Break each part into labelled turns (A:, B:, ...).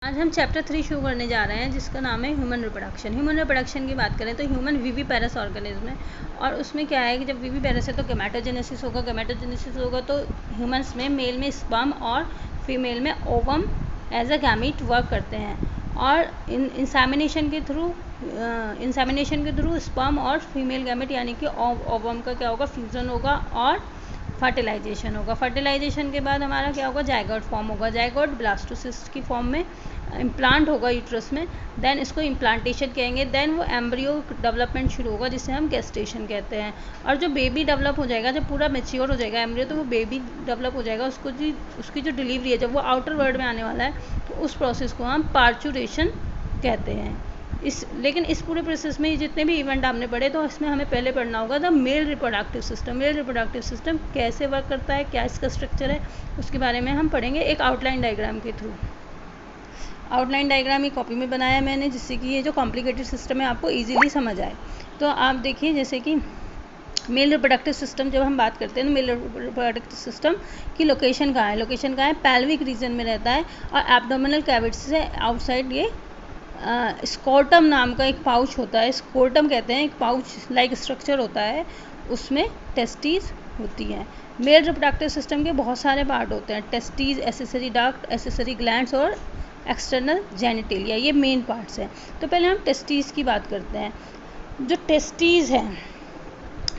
A: आज हम चैप्टर 3 शुरू करने जा रहे हैं जिसका नाम है ह्यूमन रिप्रोडक्शन। ह्यूमन रिप्रोडक्शन की बात करें तो ह्यूमन विविपेरस ऑर्गेनिज्म है और उसमें क्या है कि जब विविपेरस है तो गैमेटोजेनेसिस होगा। गैमेटोजेनेसिस होगा तो ह्यूमंस में मेल में स्पर्म और फीमेल में ovum as a gamete work करते हैं और इंसेमिनेशन के थ्रू स्पर्म और फीमेल गैमेट यानी कि ओवम का क्या होगा, फ्यूजन होगा और फर्टिलाइजेशन होगा। फर्टिलाइजेशन के बाद हमारा क्या होगा, जायगोट फॉर्म होगा। जायगोट ब्लास्टोसिस्ट की फॉर्म में इम्प्लांट होगा यूट्रस में, देन इसको इम्प्लांटेशन कहेंगे। देन वो एम्ब्रियो डेवलपमेंट शुरू होगा जिसे हम गेस्टेशन कहते हैं। और जो बेबी डेवलप हो जाएगा, जब पूरा मैच्योर हो जाएगा एम्ब्रियो, तो वो बेबी डेवलप हो जाएगा। उसकी जो डिलीवरी है, जब वो आउटर वर्ल्ड में आने वाला है, तो उस प्रोसेस को हम पार्चुरेशन कहते हैं। लेकिन इस पूरे प्रोसेस में जितने भी इवेंट आपने पढ़े, तो इसमें हमें पहले पढ़ना होगा the male reproductive system. Male reproductive system कैसे वर्क करता है, क्या इसका स्ट्रक्चर है, उसके बारे में हम पढ़ेंगे एक आउटलाइन डायग्राम के थ्रू। आउटलाइन डायग्राम ये कॉपी में बनाया है मैंने, जिससे कि ये जो कॉम्प्लिकेटेड सिस्टम है आपको ईजिली समझ आए। तो आप देखिए, जैसे कि मेल रिप्रोडक्टिव सिस्टम जब हम बात करते हैं तो मेल रिप्रोडक्टिव सिस्टम की लोकेशन कहाँ है? लोकेशन कहाँ है? पैल्विक रीजन में रहता है और एब्डोमिनल कैविटी से आउटसाइड ये स्कोर्टम नाम का एक पाउच होता है, स्कोर्टम कहते हैं, एक पाउच लाइक स्ट्रक्चर होता है, उसमें टेस्टीज होती हैं। मेल रिप्रोडक्टिव सिस्टम के बहुत सारे पार्ट होते हैं, testes, accessory duct, accessory glands और एक्सटर्नल जेनिटेलिया, ये मेन पार्ट्स हैं। तो पहले हम टेस्टीज की बात करते हैं। जो टेस्टीज हैं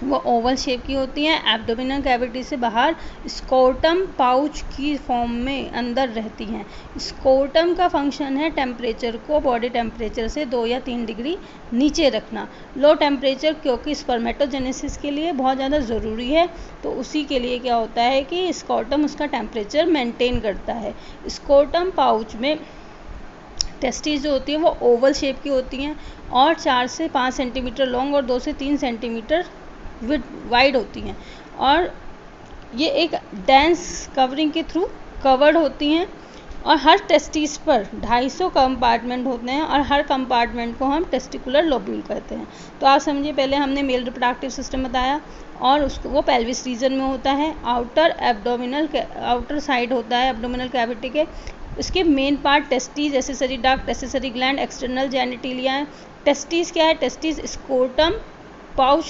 A: वो ओवल शेप की होती हैं, एब्डोमिनल कैविटी से बाहर स्कोर्टम पाउच की फॉर्म में अंदर रहती हैं। स्कोर्टम का फंक्शन है टेम्परेचर को बॉडी टेम्परेचर से 2 या 3 डिग्री नीचे रखना। लो टेम्परेचर क्योंकि स्पर्मेटोजेनेसिस के लिए बहुत ज़्यादा ज़रूरी है, तो उसी के लिए क्या होता है कि स्कोर्टम उसका टेम्परेचर मेंटेन करता है। स्कोर्टम पाउच में टेस्टीज जो होती है वो ओवल शेप की होती हैं और 4 से 5 सेंटीमीटर लॉन्ग और 2 से 3 सेंटीमीटर वाइड होती हैं और ये एक डेंस कवरिंग के थ्रू कवर्ड होती हैं और हर टेस्टिस पर 250 कंपार्टमेंट होते हैं और हर कंपार्टमेंट को हम टेस्टिकुलर लोब्यूल कहते हैं। तो आप समझिए, पहले हमने मेल रिप्रोडक्टिव सिस्टम बताया और उसको वो पेल्विस रीजन में होता है, आउटर साइड होता है एब्डोमिनल कैविटी के। इसके main part testes, accessory duct, accessory gland, external genitalia है। टेस्टीज क्या है? टेस्टीज स्कोर्टम पाउच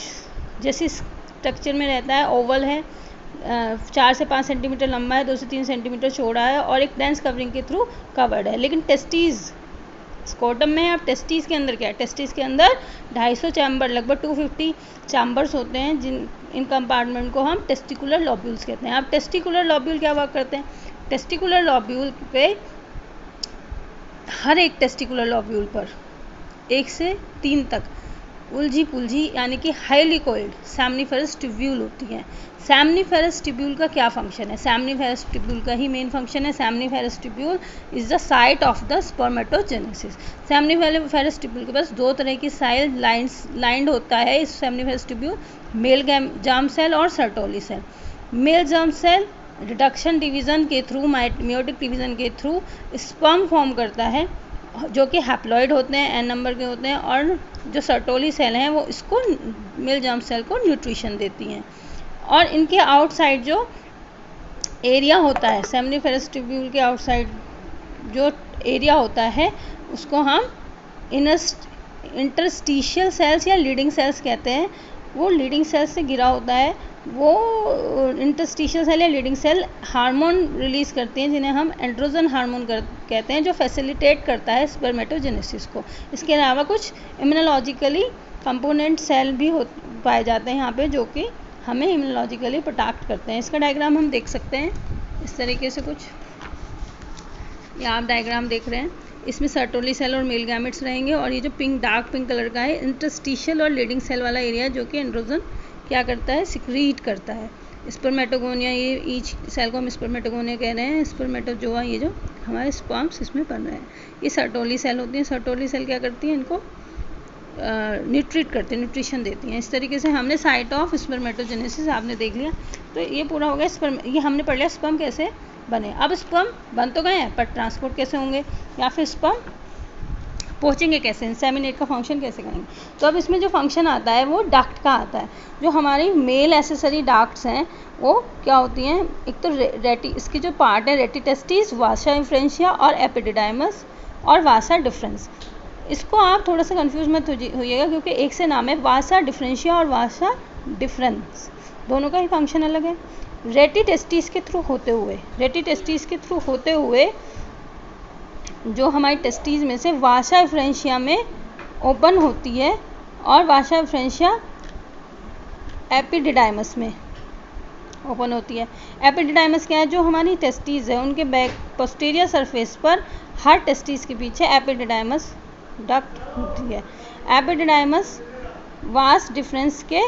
A: जैसे स्ट्रक्चर में रहता है, ओवल है, 4 से 5 सेंटीमीटर लंबा है, 2 से 3 सेंटीमीटर चौड़ा है और एक डेंस कवरिंग के थ्रू कवर्ड है। लेकिन टेस्टीज स्कोर्टम में है। अब टेस्टीज के अंदर क्या है? टेस्टीज के अंदर 250 चैम्बर, लगभग 250 चैम्बर्स होते हैं, इन कंपार्टमेंट को हम टेस्टिकुलर लॉब्यूल्स कहते हैं। अब टेस्टिकुलर लॉब्यूल क्या वर्क करते हैं? टेस्टिकुलर लॉब्यूल पे हर एक टेस्टिकुलर लॉब्यूल पर 1 से 3 तक उलझी पुलझी यानी कि हाईली कोइल्ड सेमनीफेरस ट्यूब्यूल होती है। सेमनीफेरस ट्यूब्यूल का क्या फंक्शन है? सेमनीफेरस ट्यूब्यूल का ही मेन फंक्शन है। Seminiferous tubule is the site of the spermatogenesis. Seminiferous tubule के पास 2 तरह की साइल लाइंड होता है इस seminiferous tubule, male germ cell और Sertoli cell. Male germ cell reduction division के थ्रू, मियोटिक डिवीजन के थ्रू स्पर्म फॉर्म करता है जो कि हैप्लॉइड होते हैं, n नंबर के होते हैं, और जो सर्टोली सेल हैं वो इसको मेल जर्म सेल को न्यूट्रिशन देती हैं। और इनके आउटसाइड जो एरिया होता है, सेमनीफेरस ट्यूब्यूल के आउटसाइड जो एरिया होता है उसको हम इंटरस्टिशियल सेल्स या लीडिंग सेल्स कहते हैं। वो लीडिंग सेल्स से घिरा होता है। वो इंटरस्टिशियल सेल या लीडिंग सेल हार्मोन रिलीज़ करती हैं जिन्हें हम एंड्रोजन हार्मोन कहते हैं, जो फैसिलिटेट करता है स्पर्मेटोजेनेसिस को। इसके अलावा कुछ इम्यूनोलॉजिकली कंपोनेंट सेल भी पाए जाते हैं यहाँ पे, जो कि हमें इम्यूनोलॉजिकली प्रोटेक्ट करते हैं। इसका डायग्राम हम देख सकते हैं इस तरीके से कुछ, ये आप डायग्राम देख रहे हैं। इसमें सर्टोली सेल और मेल गैमेट्स रहेंगे और ये जो डार्क पिंक कलर का है इंटरस्टिशियल और लीडिंग सेल वाला एरिया, जो कि एंड्रोजन क्या करता है? सिक्रीट करता है। स्पर्मेटोगोनिया, ये ईच सेल को हम स्पर्मेटोगोनिया कह रहे हैं। स्पर्मेटोजोआ, ये जो हमारे स्पर्म्स इसमें बन रहे हैं, ये सर्टोली सेल होती हैं। सर्टोली सेल क्या करती हैं? इनको न्यूट्रीट करती हैं, न्यूट्रिशन देती हैं। इस तरीके से हमने साइट ऑफ स्पर्मेटोजेनेसिस आपने देख लिया। तो ये पूरा हो गया स्पर्म, ये हमने पढ़ लिया स्पर्म कैसे बने। अब स्पर्म बन तो गए हैं, पर ट्रांसपोर्ट कैसे होंगे या फिर स्पर्म पहुँचेंगे कैसे, इंसेमिनेट का फंक्शन कैसे करेंगे? तो अब इसमें जो फंक्शन आता है वो डक्ट का आता है। जो हमारी मेल एसेसरी डक्ट्स हैं वो क्या होती हैं? एक तो इसके जो पार्ट है रेटिटेस्टिस, वासा इंफ्रेंशिया और एपिडिडाइमस और वासा डिफरेंस। इसको आप थोड़ा सा कंफ्यूज मत होइएगा क्योंकि एक से नाम है, वासा डिफरेंशिया और वासा डिफरेंस, दोनों का ही फंक्शन अलग है। रेटी टेस्टिस के थ्रू होते हुए जो हमारी टेस्टिस में से वासा डिफरेंशिया में ओपन होती है और वासा डिफरेंशिया एपिडिडाइमस में ओपन होती है। एपिडिडाइमस क्या है? जो हमारी टेस्टिस है उनके बैक पोस्टीरियर सरफेस पर हर टेस्टिस के पीछे एपिडिडाइमस डक्ट होती है। एपिडिडाइमस वास डिफरेंस के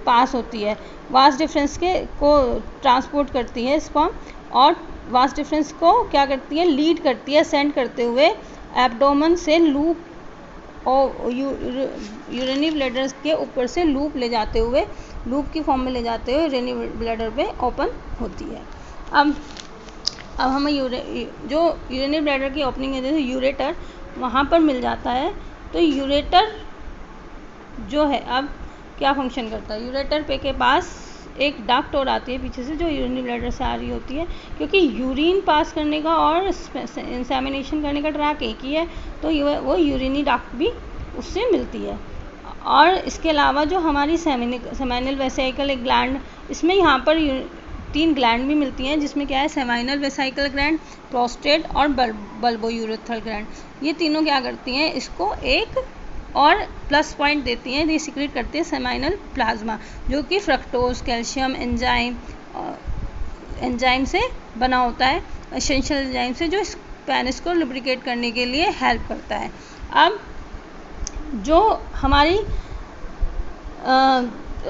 A: पास होती है, वास डिफरेंस के को ट्रांसपोर्ट करती है स्पर्म, और वास डिफरेंस को क्या करती है? लीड करती है, सेंड करते हुए एब्डोमेन से लूप और यूरिनरी ब्लैडर के ऊपर से लूप ले जाते हुए, लूप की फॉर्म में ले जाते हुए यूरिनरी ब्लैडर पे ओपन होती है। अब हमें जो यूरिनरी ब्लैडर की ओपनिंग है जैसे यूरेटर, वहाँ पर मिल जाता है। तो यूरेटर जो है अब क्या फंक्शन करता है? यूरेटर पे के पास एक डक्ट और आती है पीछे से जो यूरिनरी ब्लैडर से आ रही होती है, क्योंकि यूरिन पास करने का और इंसेमिनेशन करने का ट्रैक एक ही है, तो वो यूरिनरी डक्ट भी उससे मिलती है। और इसके अलावा जो हमारी सेमिनल वेसिकल एक ग्लैंड, इसमें यहाँ पर 3 ग्लैंड भी मिलती हैं, जिसमें क्या है? सेमिनल वेसिकल ग्लैंड, प्रोस्टेट और बल्बो यूरेथ्रल ग्लैंड। ये तीनों क्या करती हैं? इसको एक और प्लस पॉइंट देती हैं, ये सिक्रेट करते हैं सेमाइनल प्लाज्मा, जो कि फ्रक्टोज, कैल्शियम, एंजाइम से बना होता है, एसेंशियल एंजाइम से, जो पेनिस को लुब्रिकेट करने के लिए हेल्प करता है। अब जो हमारी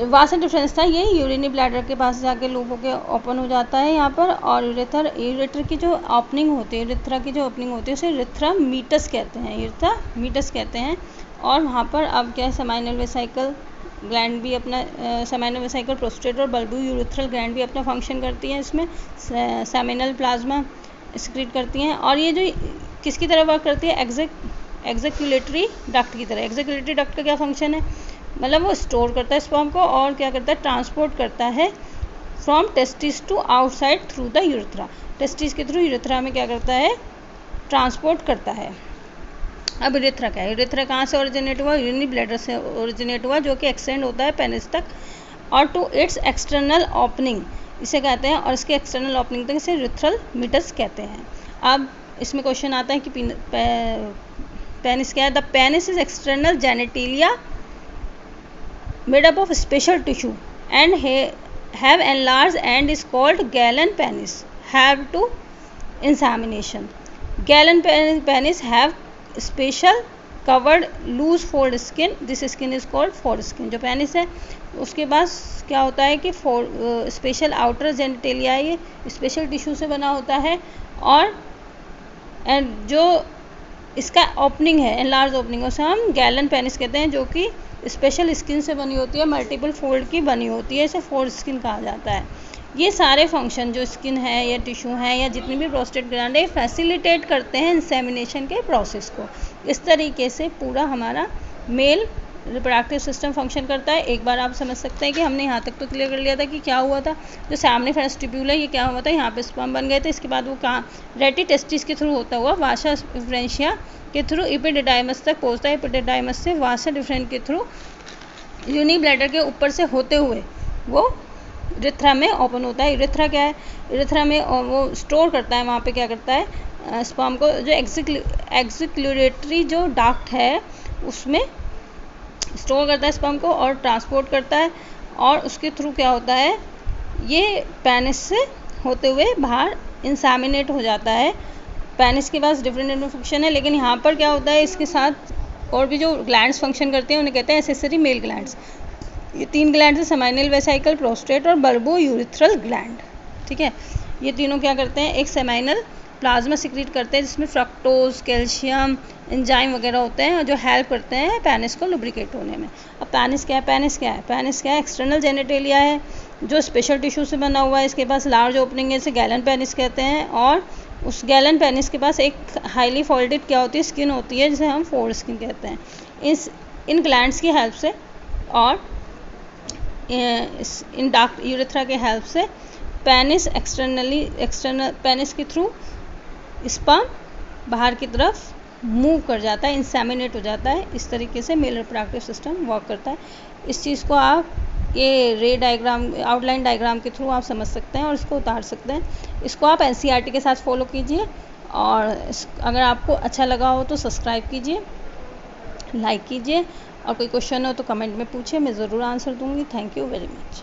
A: वासा डिफरेंस था, ये यूरिनरी ब्लैडर के पास जाके लूप होके ओपन हो जाता है यहाँ पर, और यूरेटर की जो ओपनिंग होती है, यूरेथ्रा की जो ओपनिंग होती है उसे यूरेथ्रा मीटस कहते हैं। और वहाँ पर अब क्या है? सेमाइनल वेसिकल ग्लैंड भी अपना सेमाइनल वेसिकल, प्रोस्टेट और बल्बो यूरेथ्रल ग्लैंड भी अपना फंक्शन करती हैं, इसमें सेमिनल प्लाज्मा एक्सक्रीट करती हैं। और ये जो किसकी तरह वर्क करती है? एक्जेक्यूलेटरी डक्ट की तरह। एक्जेक्यूलेटरी डक्ट का क्या फंक्शन है? मतलब वो स्टोर करता है स्पर्म को और क्या करता है? ट्रांसपोर्ट करता है from testis to outside through the urethra. Testis के थ्रू यूरेथ्रा में क्या करता है? ट्रांसपोर्ट करता है। अब यूरेथ्रा क्या है? यूरेथ्रा कहाँ से ओरिजिनेट हुआ? यूरिनरी ब्लैडर से ओरिजिनेट हुआ, जो कि एक्सटेंड होता है पेनिस तक और टू इट्स एक्सटर्नल ओपनिंग इसे कहते हैं, और इसके एक्सटर्नल ओपनिंग तक इसे यूरेथ्रल मीटस कहते हैं। अब इसमें क्वेश्चन आता है कि पेनिस क्या है? The penis is external genitalia made up of special tissue and have enlarged and is called Galen penis. Have to insemination. Galen penis have special covered loose fold skin. This skin is called foreskin. जो penis है उसके पास क्या होता है कि special outer genitalia, ये special tissue से बना होता है, और जो इसका ओपनिंग है, एनलार्ज ओपनिंग, उसे हम गैलन पेनिस कहते हैं, जो कि स्पेशल स्किन से बनी होती है, मल्टीपल फोल्ड की बनी होती है, इसे फोल्ड स्किन कहा जाता है। ये सारे फंक्शन जो स्किन है या टिश्यू है या जितनी भी प्रोस्टेट ग्लैंड है, फैसिलिटेट करते हैं इंसेमिनेशन के प्रोसेस को। इस तरीके से पूरा हमारा मेल रिप्रोडक्टिव सिस्टम फंक्शन करता है। एक बार आप समझ सकते हैं कि हमने यहाँ तक तो क्लियर कर लिया था कि क्या हुआ था। जो सेमिनिफेरस ट्यूब्यूल है, ये क्या हुआ था? यहाँ पे स्पर्म बन गए थे, इसके बाद वो कहाँ? रेटी टेस्टिस के थ्रू होता हुआ वासा डिफरेंशिया के थ्रू एपिडिडाइमस तक पहुँचता है, एपिडिडाइमस से वासा डिफरेंट के थ्रू यूरिनरी ब्लैडर के ऊपर से होते हुए वो यूरेथ्रा में ओपन होता है। यूरेथ्रा क्या है? यूरेथ्रा में वो स्टोर करता है, वहाँ पे क्या करता है? स्पर्म को, जो एक्जेक्यूलेटरी जो डक्ट है उसमें स्टोर करता है स्पर्म को और ट्रांसपोर्ट करता है, और उसके थ्रू क्या होता है? ये पेनिस से होते हुए बाहर इंसेमिनेट हो जाता है। पेनिस के पास डिफरेंट फंक्शन है, लेकिन यहाँ पर क्या होता है? इसके साथ और भी जो ग्लैंड्स फंक्शन करते हैं उन्हें कहते हैं एसेसरी मेल ग्लैंड्स। ये 3 ग्लैंड्स हैं, सेमाइनल वेसिकल, प्रोस्टेट और बल्बो यूरेथ्रल ग्लैंड। ठीक है, ये तीनों क्या करते हैं? एक सेमाइनल प्लाज्मा सिक्रीट करते हैं, जिसमें फ्रक्टोज, कैल्शियम, एंजाइम वगैरह होते हैं जो हेल्प करते हैं पेनिस को लुब्रिकेट होने में। अब पेनिस क्या है? पेनिस क्या है? एक्सटर्नल जेनिटेलिया है जो स्पेशल टिश्यू से बना हुआ है, इसके पास लार्ज ओपनिंग है, इसे गैलन पेनिस कहते हैं, और उस गैलन पेनिस के पास एक हाईली फोल्डेड क्या होती है? स्किन होती है, जिसे हम फोर स्किन कहते हैं। इन ग्लैंड्स की हेल्प से और इन डक्ट यूरेथ्रा के हेल्प से पेनिस एक्सटर्नल पेनिस के थ्रू स्पर्म बाहर की तरफ मूव कर जाता है, इंसेमिनेट हो जाता है। इस तरीके से मेल रिप्रोडक्टिव सिस्टम वर्क करता है। इस चीज़ को आप ये रे डायग्राम, आउटलाइन डायग्राम के थ्रू आप समझ सकते हैं और इसको उतार सकते हैं। इसको आप एनसीईआरटी के साथ फॉलो कीजिए और अगर आपको अच्छा लगा हो तो सब्सक्राइब कीजिए, लाइक कीजिए और कोई क्वेश्चन हो तो कमेंट में पूछिए, मैं ज़रूर आंसर दूंगी। Thank you very much.